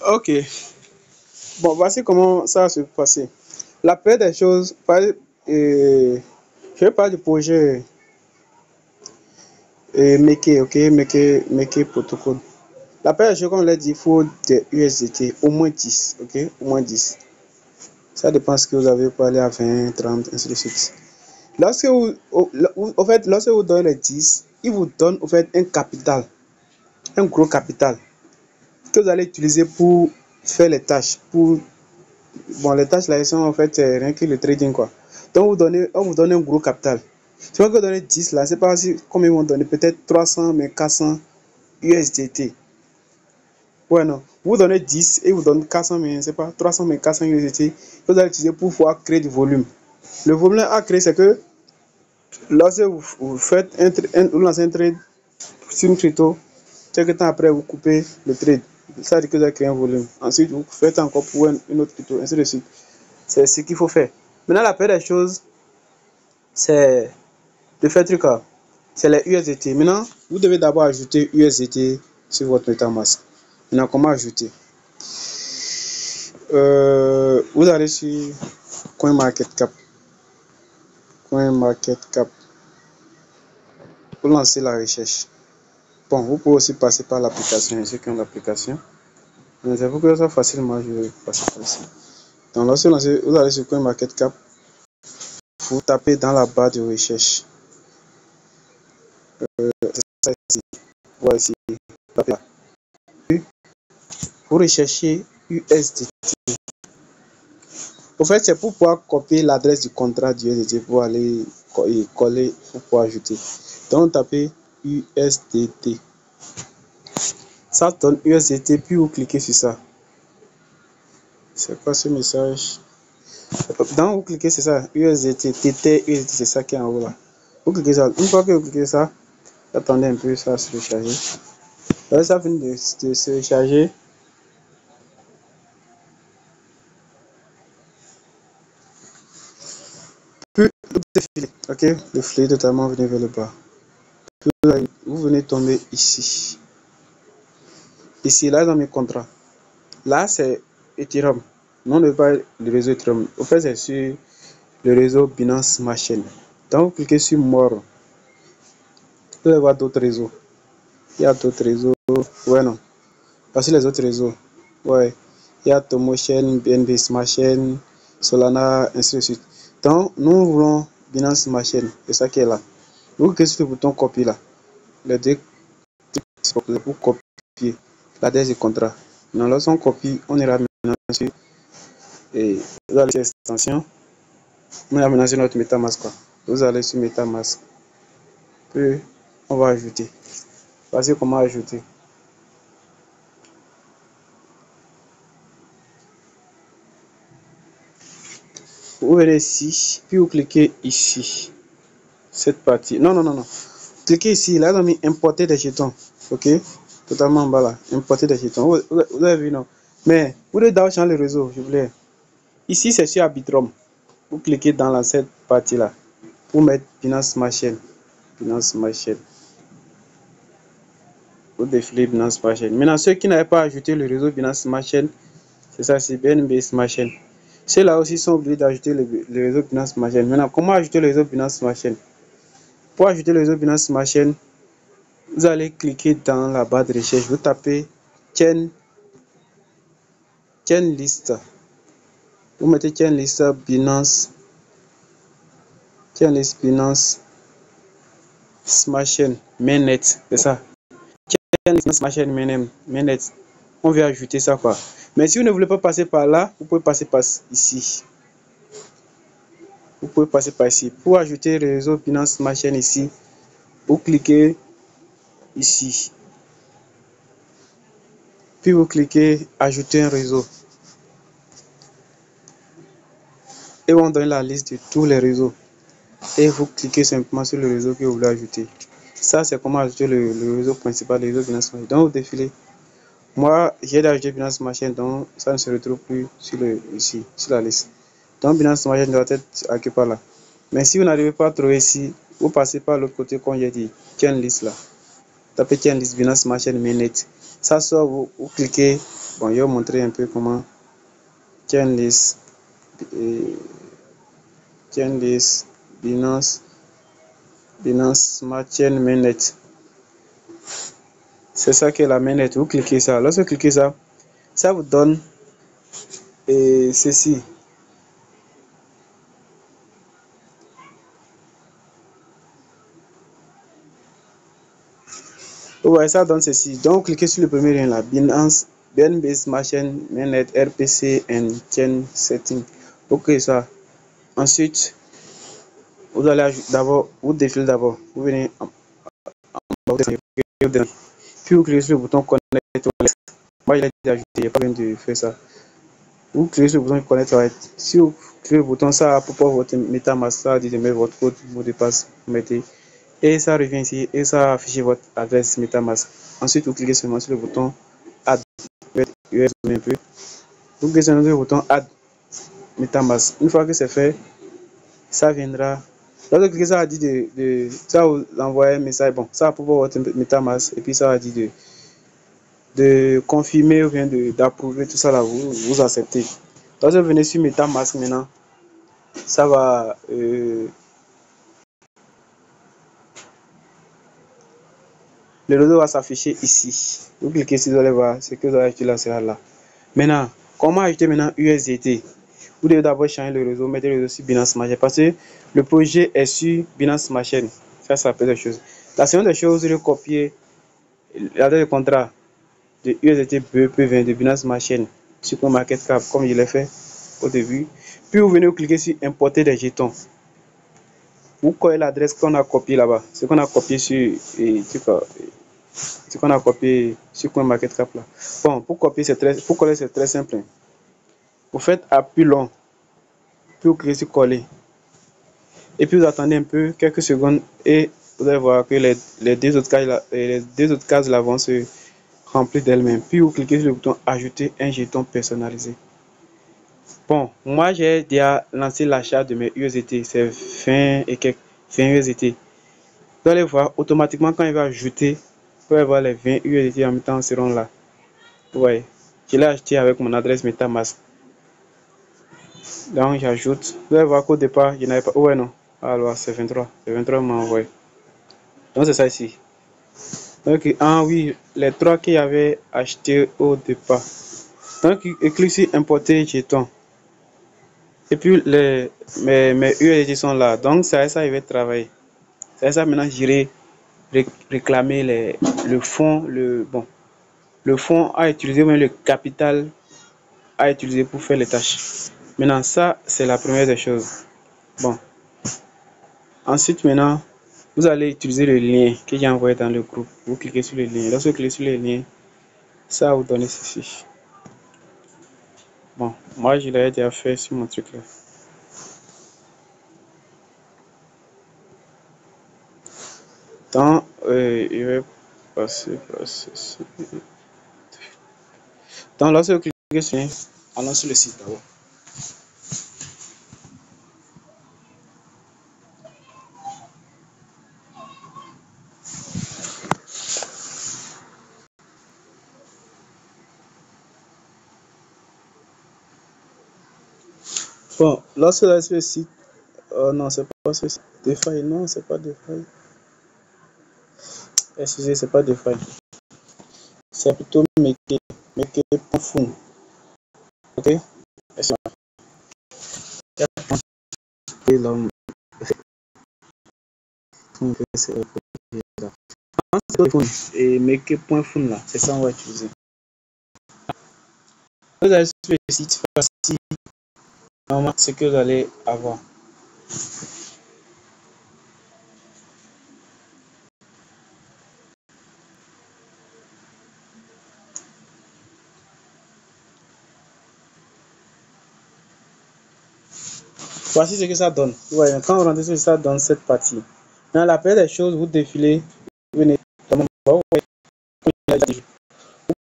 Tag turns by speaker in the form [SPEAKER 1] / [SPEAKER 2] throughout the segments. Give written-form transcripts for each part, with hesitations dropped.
[SPEAKER 1] Ok. Bon, voici comment ça va se passer. La paix des choses, je parle du projet Meke, ok, Meke Protocol. La paix des choses, comme on l'a dit, il faut des USDT, au moins 10, ok, au moins 10. Ça dépend ce que vous avez pour aller à 20, 30, ainsi de suite. Lorsque vous donnez les 10, il vous donne au fait un capital, un gros capital, que vous allez utiliser pour faire les tâches, bon, les tâches là, elles sont en fait rien que le trading quoi. Donc on vous donne un gros capital. Si on vous donne 10 là, c'est pas si combien ils vont donner, peut-être 300 mais 400 USDT. Ouais, non. Vous donnez 10 et vous donnez 400 mais c'est pas 300 mais 400 USDT que vous allez utiliser pour pouvoir créer du volume. Le volume à créer, c'est que lorsque vous faites vous lancez un trade sur une crypto, quelques temps après vous coupez le trade. Ça veut dire que vous avez créé un volume. Ensuite, vous faites encore pour une autre crypto, ainsi de suite. C'est ce qu'il faut faire. Maintenant, la paire des choses, c'est de faire truc là. C'est les USDT. Maintenant, vous devez d'abord ajouter USDT sur votre MetaMask. Maintenant, comment ajouter? Vous allez sur CoinMarketCap. CoinMarketCap. Vous lancez la recherche. Bon, vous pouvez aussi passer par l'application. Ceux qui ont l'application. Mais c'est pour que ça soit facilement, je vais passer par ici. Donc, lorsque vous allez sur CoinMarketCap, vous tapez dans la barre de recherche. C'est ça ici. Voilà ici. Vous recherchez USDT. Au fait, c'est pour pouvoir copier l'adresse du contrat du USDT pour aller coller pour pouvoir ajouter. Donc, tapez USDT. Ça donne USDT, puis vous cliquez sur ça. C'est quoi ce message? Donc, vous cliquez sur ça, USDT, TT, USDT, c'est ça qui est en haut là. Vous cliquez ça. Une fois que vous cliquez ça, attendez un peu, ça va se recharger. Là, ça finit de se recharger. Puis, vous défilez, ok? Le flux totalement venu vers le bas. Puis, vous venez tomber ici. Ici, là, dans mes contrats. Là, c'est Ethereum. Non, pas le réseau Ethereum. Au fait, c'est sur le réseau Binance Smart Chain. Donc, vous cliquez sur More. Vous allez voir d'autres réseaux. Il y a d'autres réseaux. Ouais, non. Pas sur les autres réseaux. Ouais. Il y a TomoChain, BNB Smart Chain, Solana, ainsi de suite. Donc, nous voulons Binance Smart Chain. C'est ça qui est là. Vous cliquez sur le bouton copier là. Les deux pour copier l'adresse du contrat. Maintenant, lorsqu'on copie, on ira maintenant sur et vous allez sur l'extension. On ira maintenant sur notre MetaMask. Quoi. Vous allez sur MetaMask. Puis, on va ajouter. Voici comment ajouter. Vous venez ici, puis vous cliquez ici. Cette partie. Non, non, non, non. Cliquez ici. Là, on a mis importer des jetons. Ok? Totalement en bas là. Importer des jetons. Vous avez vu, non? Mais, vous devez d'abord changer le réseau, je voulais. Ici, c'est sur Arbitrum. Vous cliquez dans cette partie là. Pour mettre Binance Smart Chain. Binance Smart Chain. Vous défilez Binance Smart Chain. Maintenant, ceux qui n'avaient pas ajouté le réseau Binance Smart Chain, c'est ça, c'est BNB Smart Chain. Ceux-là aussi sont obligés d'ajouter le réseau Binance Smart Chain. Maintenant, comment ajouter le réseau Binance Smart Chain? Pour ajouter le réseau Binance Smart Chain, vous allez cliquer dans la barre de recherche. Vous tapez Chain List. Vous mettez Chain List Binance. Chain List Binance Smart Chain Mainnet. C'est ça. Chain List Smart Chain Mainnet. On vient ajouter ça quoi. Mais si vous ne voulez pas passer par là, vous pouvez passer par ici. Vous pouvez passer par ici. Pour ajouter le réseau Binance Smart Chain ici, vous cliquez ici. Puis vous cliquez ajouter un réseau. Et on donne la liste de tous les réseaux. Et vous cliquez simplement sur le réseau que vous voulez ajouter. Ça, c'est comment ajouter le réseau principal, le réseau Binance Smart Chain. Donc, vous défilez. Moi, j'ai déjà ajouté Binance Smart Chain, donc ça ne se retrouve plus ici, sur la liste. Donc, Binance Smart Chain doit être à quelque part là. Mais si vous n'arrivez pas à trouver ici, vous passez par l'autre côté, comme j'ai dit, Chain List là. Tapez Chain List Binance Smart Chain Mainnet. Ça sort, vous cliquez Bon, je vais vous montrer un peu comment Chainlist, Binance Smart Chain Mainnet. C'est ça que la mainnet. Vous cliquez ça. Lorsque vous cliquez ça, ça vous donne ceci. Vous voyez, ça donne ceci. Donc, vous cliquez sur le premier lien là. BNB Smart Chain Mainnet RPC and Chain Setting. Vous cliquez ça. Ensuite, vous allez d'abord, vous défilez d'abord. Vous venez en bas, puis vous cliquez sur le bouton Connect Wallet. Moi, je l'ai déjà ajouté, il n'y a pas besoin de faire ça. Vous cliquez sur le bouton Connect Wallet. Si vous cliquez le bouton, ça pour votre MetaMask, ça dit de mettre votre code, mot de passe, vous mettez. Et ça revient ici et ça affiche votre adresse MetaMask. Ensuite, vous cliquez seulement sur le bouton Add. Un peu. Vous cliquez sur le bouton Add MetaMask. Une fois que c'est fait, ça viendra. Lorsque vous cliquez, ça va dire ça vous envoie un message. Bon, ça va pour votre MetaMask et puis ça va dire de confirmer ou bien d'approuver tout ça là, vous acceptez. Lorsque vous venez sur MetaMask maintenant, ça va le réseau va s'afficher ici. Vous cliquez ici, vous allez voir ce que vous allez acheter là, sera là. Maintenant, comment acheter maintenant USDT? Vous devez d'abord changer le réseau, mettre le réseau sur Binance Smart Chain parce que le projet est sur Binance Smart Chain. Ça, c'est la première chose. La seconde chose, c'est de copier l'adresse de contrat de USDT BEP20 de Binance Smart Chain sur CoinMarketCap, comme je l'ai fait au début. Puis vous venez cliquer sur importer des jetons. Vous collez l'adresse qu'on a copiée là-bas, ce qu'on a copié sur CoinMarketCap là. Bon, pour coller c'est très simple. Vous faites appui long, puis vous cliquez sur coller. Et puis vous attendez un peu, quelques secondes, et vous allez voir que les deux autres cases là vont se remplir d'elles-mêmes. Puis vous cliquez sur le bouton ajouter un jeton personnalisé. Bon, moi j'ai déjà lancé l'achat de mes USDT, c'est 20 et quelques 20 USDT. Vous allez voir automatiquement quand il va ajouter, vous allez voir les 20 USDT en même temps seront là. Vous voyez, je l'ai acheté avec mon adresse MetaMask. Donc j'ajoute. Vous allez voir qu'au départ, je n'avais pas. Ouais, non. Alors c'est 23. C'est 23 m'a envoyé. Donc c'est ça ici. Donc, ah oui, les trois qu'il y avait acheté au départ. Donc, il clique sur importer jetons. Et puis, mes USD sont là. Donc, ça il va travailler. Ça maintenant, j'irai réclamer le fonds, le fonds à utiliser, mais le capital à utiliser pour faire les tâches. Maintenant, ça, c'est la première des choses. Bon. Ensuite, maintenant, vous allez utiliser le lien que j'ai envoyé dans le groupe. Vous cliquez sur le lien. Lorsque vous cliquez sur le lien, ça va vous donner ceci. Bon, moi je l'ai déjà fait sur mon truc là. Donc, je vais passer par ceci. Donc, lorsque vous cliquez sur le lien, allons sur le site d'abord. Bon, lorsque vous allez sur le site, non, c'est pas ce site. DeFi, non, c'est pas DeFi. Excusez, c'est pas DeFi. C'est plutôt Make.fun. Ok? Et Make.fun là, c'est ça on va utiliser. Vous allez sur le site, facile, normalement, ce que vous allez avoir. Voici ce que ça donne. Ouais, quand on rentre sur ça donne cette partie. Dans la paire des choses, vous défilez, vous venez. Vous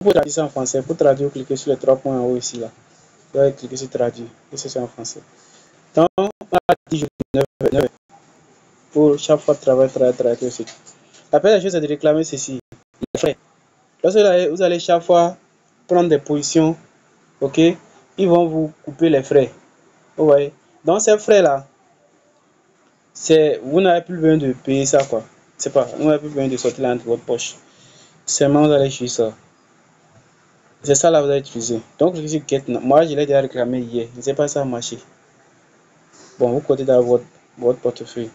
[SPEAKER 1] pouvez traduire ça en français. Pour traduire, vous cliquez sur les trois points en haut ici. Là. Vous allez cliquer sur traduire. Et c'est ça en français. Donc, on a 10 jours, 9 pour chaque fois travailler aussi. La paire des choses, c'est de réclamer ceci. Les frais. Lorsque vous allez chaque fois prendre des positions, ok, ils vont vous couper les frais. Vous voyez. Donc ces frais-là, vous n'avez plus besoin de payer ça, quoi. C'est pas, vous n'avez plus besoin de sortir là entre votre poche. Seulement vous allez utiliser ça. C'est ça là, vous allez utiliser. Donc je dis get. Moi je l'ai déjà réclamé hier. Je ne sais pas si ça a marché. Bon, vous codez dans votre portefeuille.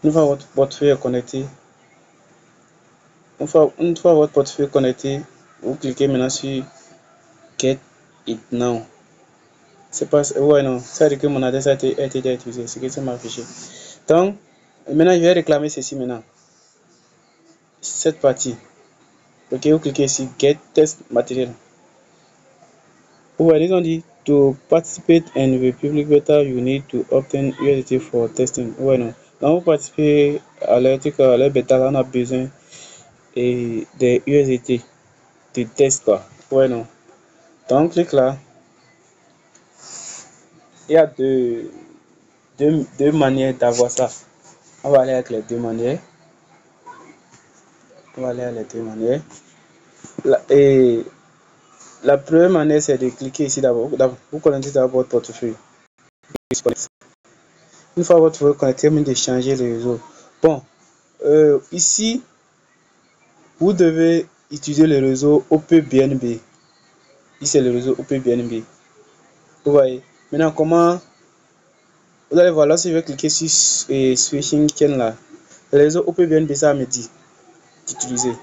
[SPEAKER 1] Une fois votre portefeuille est connecté, une fois votre portefeuille est connecté, vous cliquez maintenant sur Get It Now. C'est pas, ouais, non, ça veut dire que mon adresse a été déjà utilisée. C'est que ça m'a affiché. Donc, maintenant, je vais réclamer ceci maintenant. Cette partie. Ok, vous cliquez ici Get Test Material. Vous voyez, ils ont dit to participate in the public beta, you need to obtain USDT for testing. Ouais, non. Donc, vous participez à leur bêta, là, on a besoin des USDT de test, quoi. Ouais, non. Donc, clique là. Il y a deux manières d'avoir ça. On va aller avec les deux manières. On va aller avec les deux manières. Et la première manière, c'est de cliquer ici d'abord. Vous connectez d'abord votre portefeuille. Une fois votre portefeuille connecté, vous de changer le réseau. Bon, ici, vous devez utiliser le réseau OPBNB. Ici, c'est le réseau OPBNB. Vous voyez. Maintenant, comment vous allez voir là, si je vais cliquer sur Switching Chain là, le réseau OPBNB, ça me dit d'utiliser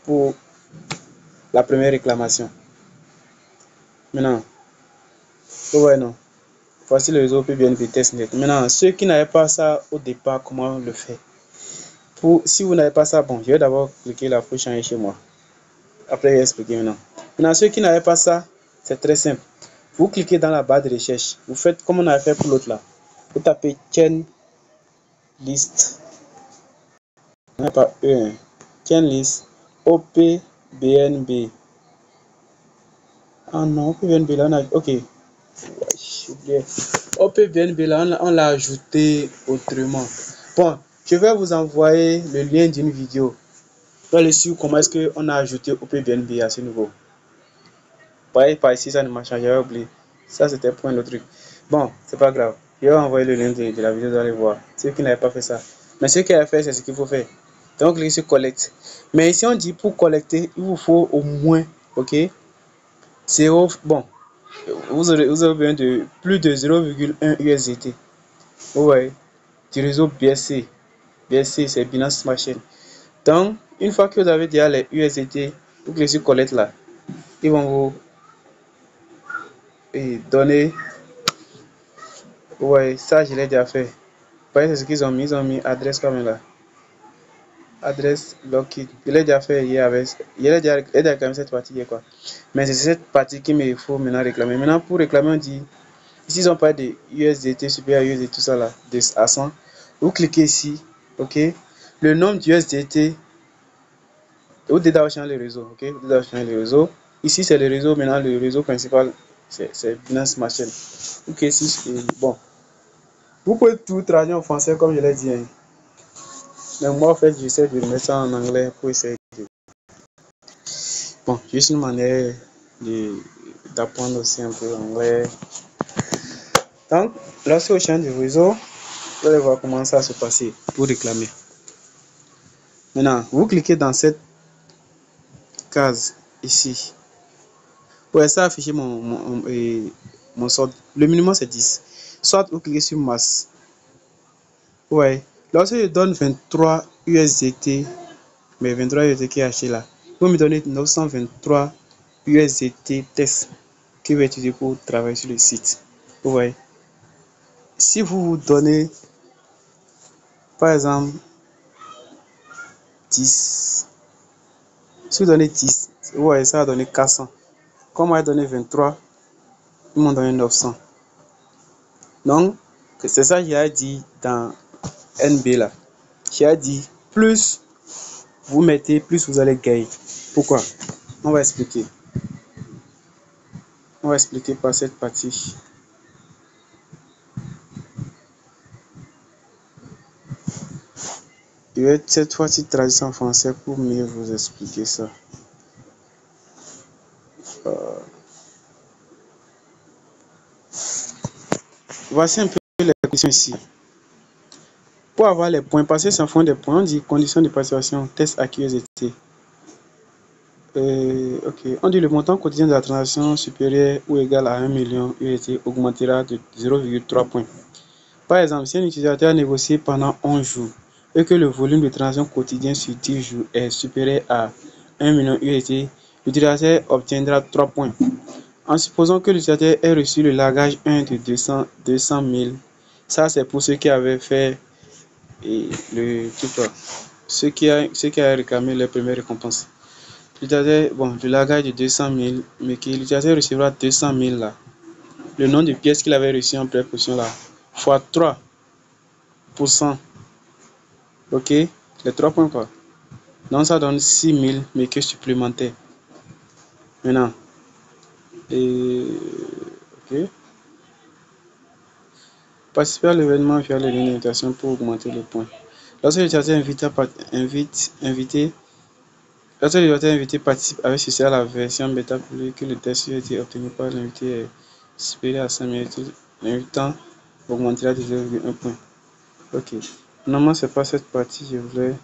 [SPEAKER 1] pour la première réclamation. Maintenant, vous voyez, non. Voici le réseau OPBNB testnet. Maintenant, ceux qui n'avaient pas ça au départ, comment le faire? Si vous n'avez pas ça, bon, je vais d'abord cliquer là pour changer chez moi. Après, je vais expliquer maintenant. Maintenant, ceux qui n'avaient pas ça, c'est très simple. Vous cliquez dans la barre de recherche. Vous faites comme on avait fait pour l'autre là. Vous tapez chain list. Non, pas E1. Chain list OPBNB. Ah non, OPBNB là, on a. Ok. J'ai oublié. OPBNB là, on l'a ajouté autrement. Bon, je vais vous envoyer le lien d'une vidéo. Vous allez sur comment est-ce qu'on a ajouté OPBNB à ce niveau. Pareil, par ici, ça ne marche pas, j'avais oublié. Ça, c'était pour un autre truc. Bon, c'est pas grave. Je vais envoyer le lien de la vidéo, vous allez voir. Ceux qui n'avaient pas fait ça. Mais ceux qui avaient fait, c'est ce qu'il faut faire. Donc, cliquez sur collecte. Mais ici, on dit pour collecter, il vous faut au moins, ok, 0, bon, vous avez besoin de plus de 0,1 USDT. Vous voyez, du réseau BSC. BSC, c'est Binance Smart Chain. Donc, une fois que vous avez déjà les USDT, vous cliquez sur collecte là. Ils vont vous donner. Ouais, ça je l'ai déjà fait. C'est ce qu'ils ont mis. Ils ont mis adresse comme là. Adresse Lockheed. Je l'ai déjà fait hier avec. Il a déjà réclamé cette partie hier quoi. Mais c'est cette partie qu'il me faut maintenant réclamer. Maintenant pour réclamer, on dit. Ici ils ont pas de USDT, super USDT, tout ça là. À 100. Vous cliquez ici. Ok. Le nombre d'USDT. Vous devez changer le réseau. Ok. Vous devez changer le réseau. Ici c'est le réseau. Maintenant le réseau principal. C'est Binance Smart Chain. Ok. Si, bon. Vous pouvez tout traduire en français comme je l'ai dit. Hein. Mais moi, en fait, j'essaie de mettre ça en anglais pour essayer de. Bon, juste une manière d'apprendre aussi un peu l'anglais. Donc, lorsque vous changez de réseau, vous allez voir comment ça se passer pour réclamer. Maintenant, vous cliquez dans cette case ici. Ouais, ça affiche mon solde. Le minimum, c'est 10. Soit vous cliquez sur masse. Ouais. Lorsque je donne 23 USDT, mais 23 USDT qui est acheté là, vous me donnez 923 USDT test que je vais utiliser pour travailler sur le site. Vous voyez. Si vous donnez, par exemple, 10, si vous donnez 10, vous voyez, ça va donner 400. Comme moi, j'ai donné 23, ils m'ont donné 900. Donc, c'est ça que j'ai dit dans NB là. J'ai dit, plus vous mettez, plus vous allez gagner. Pourquoi? On va expliquer. On va expliquer par cette partie. Je vais cette fois-ci traduire en français pour mieux vous expliquer ça. Voici un peu les questions ici. Pour avoir les points, passer sans fond des points, on dit conditions de participation, test à curiosité. Ok, on dit le montant quotidien de la transaction supérieur ou égal à 1 million USD augmentera de 0,3 points. Par exemple, si un utilisateur a négocié pendant 11 jours et que le volume de transaction quotidien sur 10 jours est supérieur à 1 million USD, l'utilisateur obtiendra 3 points. En supposant que l'utilisateur ait reçu le largage 1 de 200 000, ça c'est pour ceux qui avaient fait le truc, ceux qui a réclamé les premières récompenses. L'utilisateur, bon, le largage de 200 000, mais que l'utilisateur recevra 200 000 là. Le nombre de pièces qu'il avait reçu en première position là, fois 3%. Ok, les 3 points quoi. Donc ça donne 6 000 mais que supplémentaires. Maintenant, ok. Participer à l'événement via les lignes d'invitation pour augmenter les points. Lorsque l'utilisateur invité participe avec succès à la version bêta publique que le test a été obtenu par l'invité est supérieur à 5 minutes, l'invitant augmentera de 0,1 point. Ok. Normalement, c'est pas cette partie, je voulais.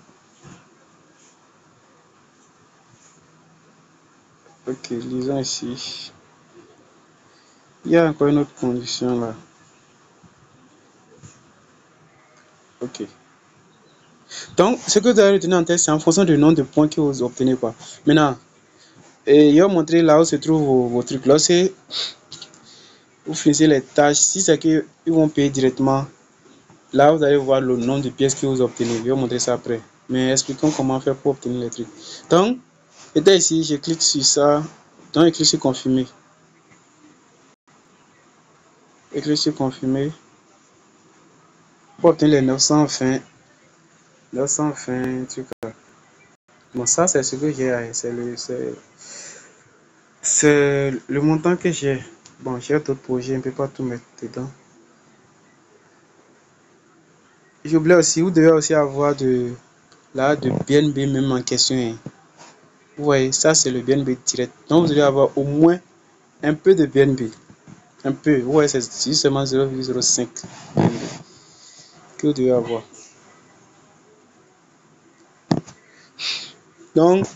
[SPEAKER 1] Ok, lisons ici. Il y a encore une autre condition là. Ok. Donc, ce que vous avez retenu en tête, c'est en fonction du nombre de points que vous obtenez, quoi. Maintenant, il va montrer là où se trouvent vos trucs. Là, c'est vous finissez les tâches. Si c'est qu'ils vont payer directement, là, vous allez voir le nombre de pièces que vous obtenez. Je vais vous montrer ça après. Mais expliquons comment faire pour obtenir les trucs. Donc, j'étais ici, je clique sur ça. Donc, je clique sur confirmer. Je clique sur confirmer. Pour obtenir les 920 trucs. Bon, ça, c'est ce que j'ai. C'est le montant que j'ai. Bon, j'ai d'autres projets, je ne peux pas tout mettre dedans. J'oublie aussi, vous devez aussi avoir de BNB même en question. Hein. Vous voyez, ça c'est le BNB direct. Donc vous devez avoir au moins un peu de BNB. Un peu. Vous voyez, c'est seulement 0,05 BNB que vous devez avoir. Donc,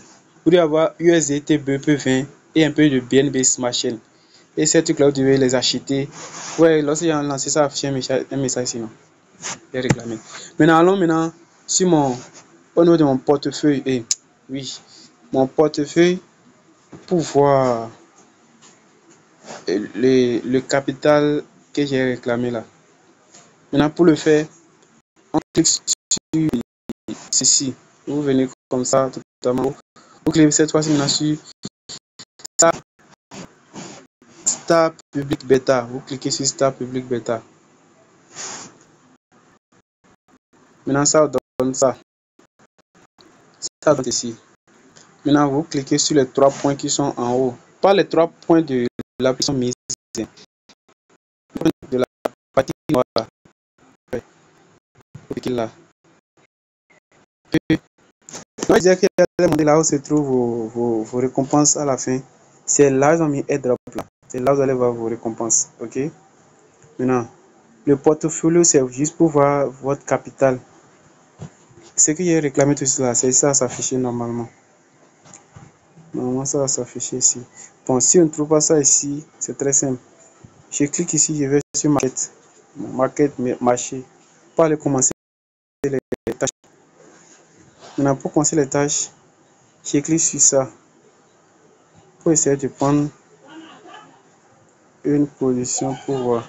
[SPEAKER 1] vous devez avoir USDT BP20 et un peu de BNB Smart Chain. Et ces trucs-là, vous devez les acheter. Ouais, lorsque j'ai lancé ça, affiche un message sinon. Les réclamer. Maintenant, allons sur au niveau de mon portefeuille. Et oui, mon portefeuille pour voir le capital que j'ai réclamé là. Maintenant, pour le faire, on clique sur ceci. Vous venez comme ça, totalement. Vous cliquez cette fois-ci maintenant sur Star Public Beta. Vous cliquez sur Star Public Beta. Maintenant, ça donne ça. Ça donne ici. Maintenant, vous cliquez sur les 3 points qui sont en haut. Pas les 3 points de l'application mise. De la partie noire. Vous cliquez là. On va dire que là où se trouvent vos récompenses à la fin. C'est là ils ont mis airdrop là. C'est là où vous allez voir vos récompenses. Ok. Maintenant, le portfolio c'est juste pour voir votre capital. Ce que j'ai réclamé tout cela, c'est ça s'afficher normalement. Normalement, ça va s'afficher ici. Bon, si on ne trouve pas ça ici, c'est très simple. Je clique ici, je vais sur Market, marché. Pour aller commencer les tâches. Maintenant, pour commencer les tâches, je clique sur ça. Pour essayer de prendre une position pour voir.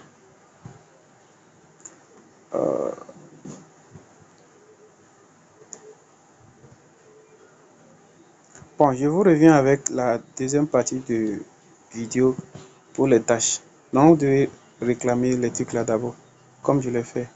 [SPEAKER 1] Bon, je vous reviens avec la deuxième partie de vidéo pour les tâches. Donc, vous devez réclamer les trucs là d'abord, comme je l'ai fait.